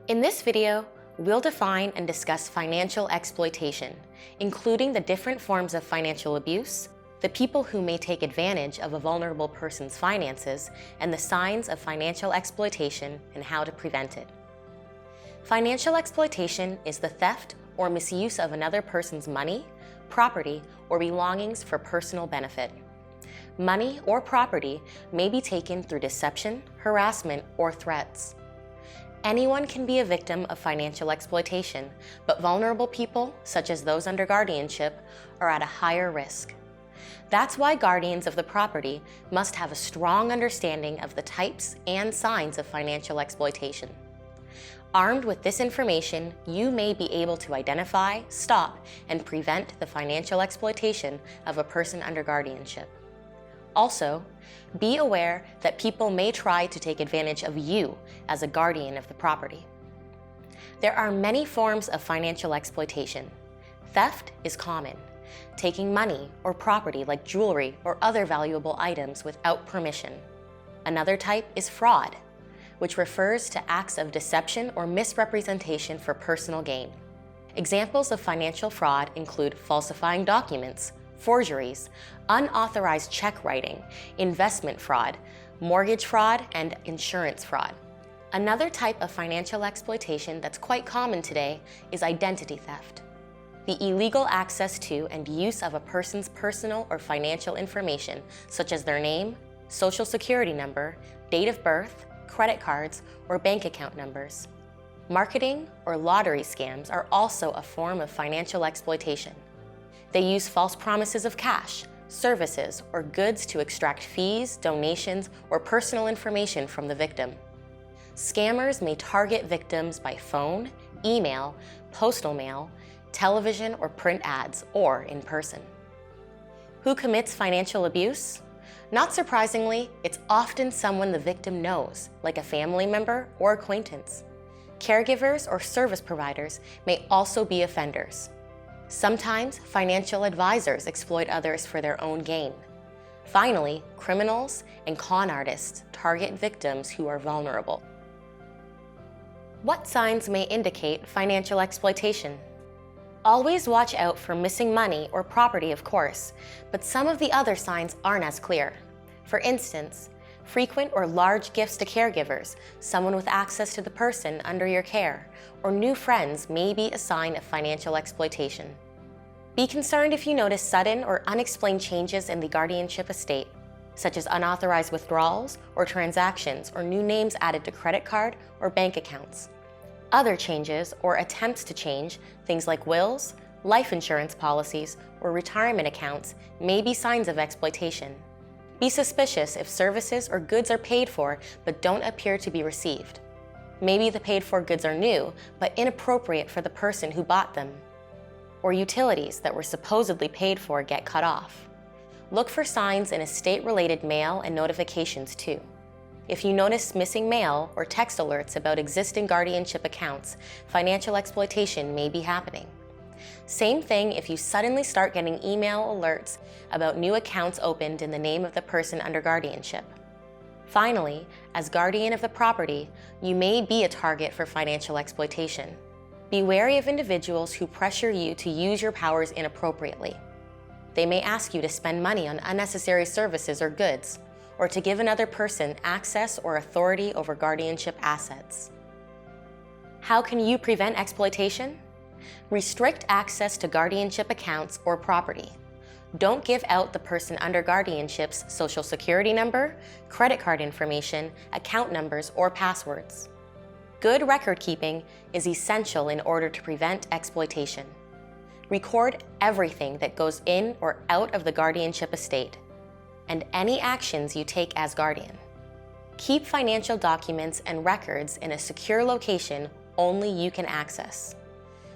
In this video, we'll define and discuss financial exploitation, including the different forms of financial abuse, the people who may take advantage of a vulnerable person's finances, and the signs of financial exploitation and how to prevent it. Financial exploitation is the theft or misuse of another person's money, property, or belongings for personal benefit. Money or property may be taken through deception, harassment, or threats. Anyone can be a victim of financial exploitation, but vulnerable people, such as those under guardianship, are at a higher risk. That's why guardians of the property must have a strong understanding of the types and signs of financial exploitation. Armed with this information, you may be able to identify, stop, and prevent the financial exploitation of a person under guardianship. Also, be aware that people may try to take advantage of you as a guardian of the property. There are many forms of financial exploitation. Theft is common, taking money or property like jewelry or other valuable items without permission. Another type is fraud, which refers to acts of deception or misrepresentation for personal gain. Examples of financial fraud include falsifying documents, forgeries, unauthorized check writing, investment fraud, mortgage fraud, and insurance fraud. Another type of financial exploitation that's quite common today is identity theft. The illegal access to and use of a person's personal or financial information, such as their name, social security number, date of birth, credit cards, or bank account numbers. Marketing or lottery scams are also a form of financial exploitation. They use false promises of cash, services, or goods to extract fees, donations, or personal information from the victim. Scammers may target victims by phone, email, postal mail, television or print ads, or in person. Who commits financial abuse? Not surprisingly, it's often someone the victim knows, like a family member or acquaintance. Caregivers or service providers may also be offenders. Sometimes financial advisors exploit others for their own gain. Finally, criminals and con artists target victims who are vulnerable. What signs may indicate financial exploitation? Always watch out for missing money or property, of course, but some of the other signs aren't as clear. For instance, frequent or large gifts to caregivers, someone with access to the person under your care, or new friends may be a sign of financial exploitation. Be concerned if you notice sudden or unexplained changes in the guardianship estate, such as unauthorized withdrawals or transactions or new names added to credit card or bank accounts. Other changes or attempts to change, things like wills, life insurance policies, or retirement accounts, may be signs of exploitation. Be suspicious if services or goods are paid for but don't appear to be received. Maybe the paid-for goods are new but inappropriate for the person who bought them. Or utilities that were supposedly paid for get cut off. Look for signs in estate-related mail and notifications too. If you notice missing mail or text alerts about existing guardianship accounts, financial exploitation may be happening. Same thing if you suddenly start getting email alerts about new accounts opened in the name of the person under guardianship. Finally, as guardian of the property, you may be a target for financial exploitation. Be wary of individuals who pressure you to use your powers inappropriately. They may ask you to spend money on unnecessary services or goods, or to give another person access or authority over guardianship assets. How can you prevent exploitation? Restrict access to guardianship accounts or property. Don't give out the person under guardianship's social security number, credit card information, account numbers, or passwords. Good record keeping is essential in order to prevent exploitation. Record everything that goes in or out of the guardianship estate, and any actions you take as guardian. Keep financial documents and records in a secure location only you can access.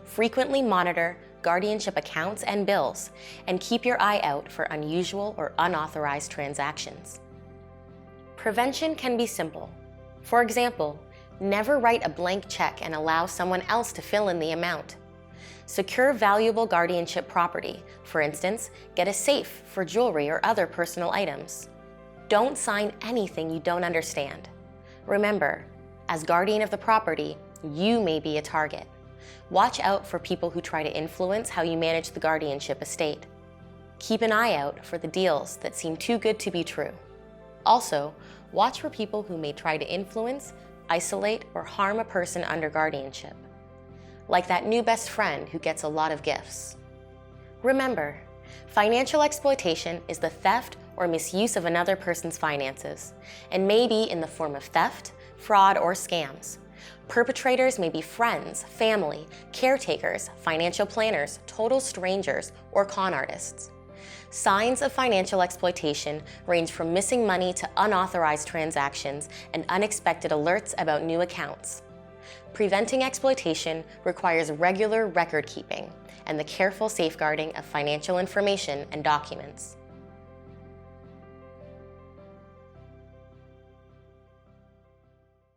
Frequently monitor guardianship accounts and bills, and keep your eye out for unusual or unauthorized transactions. Prevention can be simple. For example, never write a blank check and allow someone else to fill in the amount. Secure valuable guardianship property. For instance, get a safe for jewelry or other personal items. Don't sign anything you don't understand. Remember, as guardian of the property, you may be a target. Watch out for people who try to influence how you manage the guardianship estate. Keep an eye out for the deals that seem too good to be true. Also, watch for people who may try to influence, isolate, or harm a person under guardianship. Like that new best friend who gets a lot of gifts. Remember, financial exploitation is the theft or misuse of another person's finances, and may be in the form of theft, fraud, or scams. Perpetrators may be friends, family, caretakers, financial planners, total strangers, or con artists. Signs of financial exploitation range from missing money to unauthorized transactions and unexpected alerts about new accounts. Preventing exploitation requires regular record keeping and the careful safeguarding of financial information and documents.